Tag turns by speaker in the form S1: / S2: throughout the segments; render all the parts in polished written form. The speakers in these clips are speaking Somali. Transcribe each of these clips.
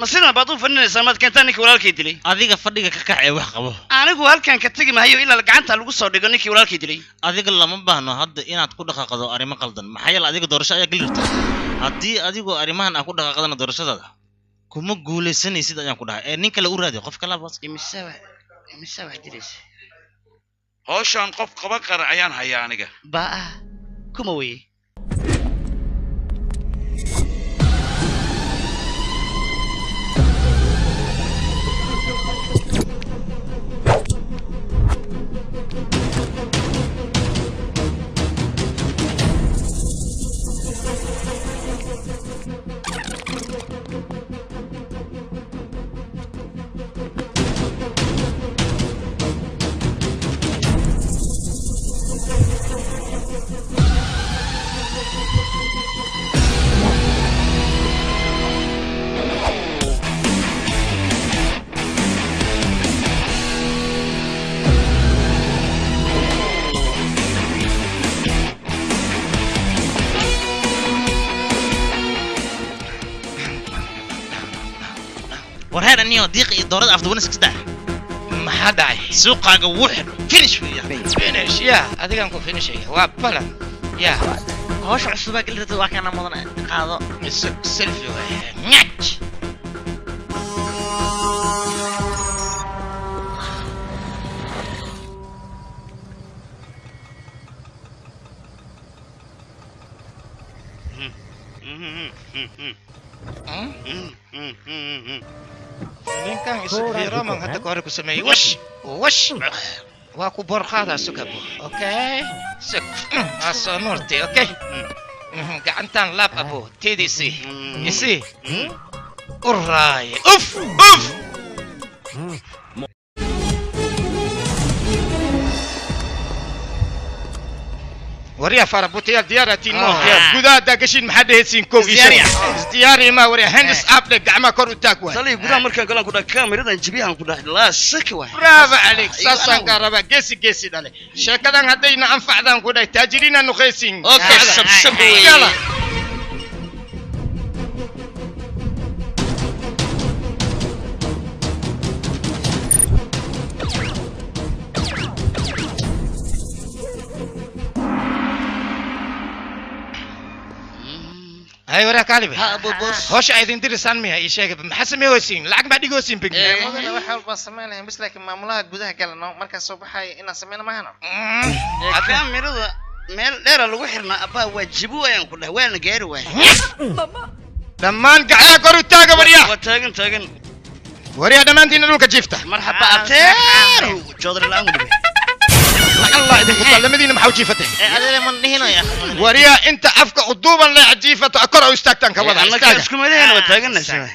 S1: masina baad u fadhinaysaa maad keentaa ninkii walaalkay dilay
S2: adiga fadhiga ka kacay wax qabo
S1: anigu halkan ka tagi maayo ilaa gacanta lagu soo dhigo ninkii walaalkay dilay
S2: adiga lama baahno hadda inaad ku dhaqaaqdo arrimo qaldan maxaa yeelay adiga doorasho ayaa galirta haddii adigu arrimahan aad ku dhaqaaqdana doorashadaada kuma guulaysanaysid ayaan ku dhahay ee nin kale u raadi qof kale bas
S1: imisa wax dilaysa
S3: hawshan qof qaban kara ayaan hayaa aniga
S1: baa kuma weeye
S2: warheer aniyo diiq doorada afduunas kasdaa
S4: maxaa dhacay
S2: suuqaaga wuxid finish
S4: finish ya adigan ku finishaya waa balan ya
S2: hawsha cusubaa galirta waa kana mudan qaado
S4: selfie way nyach ninkan isfiiro man hadda hore ku sameeyay wash waa ku borqaada sukabo okay suk aso norte okay gacantan laab abo TDC isi urray uf وريا فربوتيال ديارتي نو غدا داغشين ما حد هيسين كو دياري ما وريا هندس اب لك عما كور تاكوا
S1: صلي غدا markaan galan ku dhax kaamiradan jibihan ku dhax la shaki waay
S4: bravo عليك ساسان قربا جيسي دله شيكدان هدينا انفعدان ku dhax taajiriina nu qeysin
S1: okay sab
S4: يلا هاي وراك علي
S1: ها ابو بوس
S4: هوش عايزين درسان ميها يشاك محسن ميوسين لعق بعد يقوسين بك
S5: مدن waxa walba sameeyeen bis laakiin maamulaha gudaha galno marka soo baxay inaan sameeyno ma hano
S1: kaamirada meel dheer lagu xirnaa abaa waajibu ayaan ku dhahay waan gaari waay
S4: dhamaan gaca koru taaga wariya
S1: waa taagan
S4: wariya dhamaantiin dhulka jiifta
S1: marxaba ateer joodar laan gudbi
S4: الله يديك لمدينة محوجيفتين
S2: adiga man dhihino ya
S4: وريا انت افك عضوبا لا عجيفة اكره واستاكتان كوضع
S1: anaka isku madeen waa taaganaysaa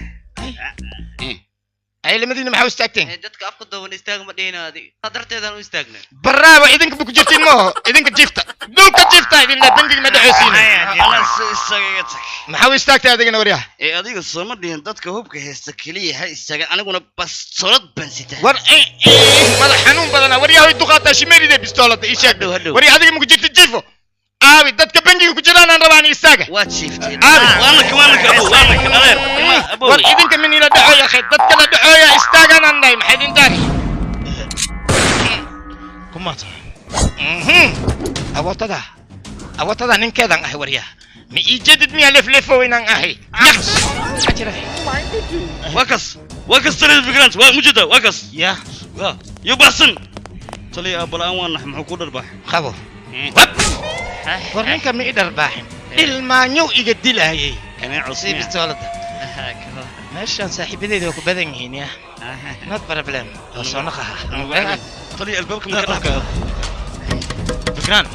S4: اي لمدينة محوجتاكتين
S2: dadka afka dooban istaag ma dhihinaadi qadarteedan u istaagnay
S4: برافو اذنك بكو جفتين مو اذنك جيفتا دولك جيفتا اذن لا بنجي ما دحوسين محاول استاكتا هذيك وريا
S1: ee adiga soo ma dhihin dadka hubka heesta kaliya ha istaagan aniguna bas solad bansita
S4: ور ماذا حنون بدنا وريا هي دقاطة شميري دي بستولة ايشاك وريا هذيك مكو جيفت جيفو ابي دتك بنجي ku jiraan aan rabaan istaaga
S1: waa jiifteen waana adeer abo
S4: war idinka min ila dhaxo ya khid dadka la dhaxo ya istaagan anay maxay idin daari
S2: kumata
S4: awotada ninkeedan ah wariya mi ijadid mi lef weynan ahay ajira
S1: wakas tare fikrant waa mujida wakas
S2: ya
S1: yubasan tali abalaan waan maxuu ku dharbaax
S4: qabo warninka mi dharbaaxin ilmaanyo iga dilaayay
S1: kana cusub
S4: bistolada meeshan saaxiibadeedu ku badan yihiin ya not problem soo naqaha
S1: tali albaabka ma ka dhaxka
S2: fikran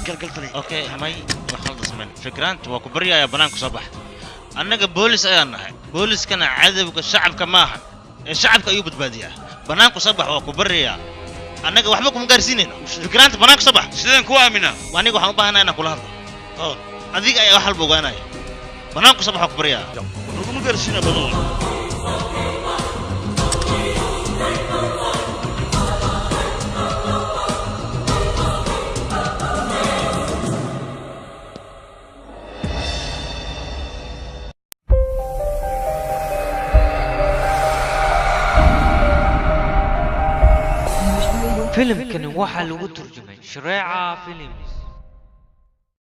S1: gal tali
S2: okay may khaldas man fikran waa ku bariyaa banaanka soo bax annaga boolis ayaan nahay booliskana cadawga shacabka maaha ee shacabka ayuu badbaadiyaa banaanka soo bax waa ku bariyaa annaga waxba kuma gaarsiinayno fikranta banaanka soo bax
S3: sideen ku aamina
S2: aniga waxaan u baahanahay inaan kula hadlo oo adiga ayaa wax walba ogaanaya banaanka soo bax waa ku bariyaa
S1: kuma gaarsiina badan
S6: filimkani waxaa lagu turjumay shareeca films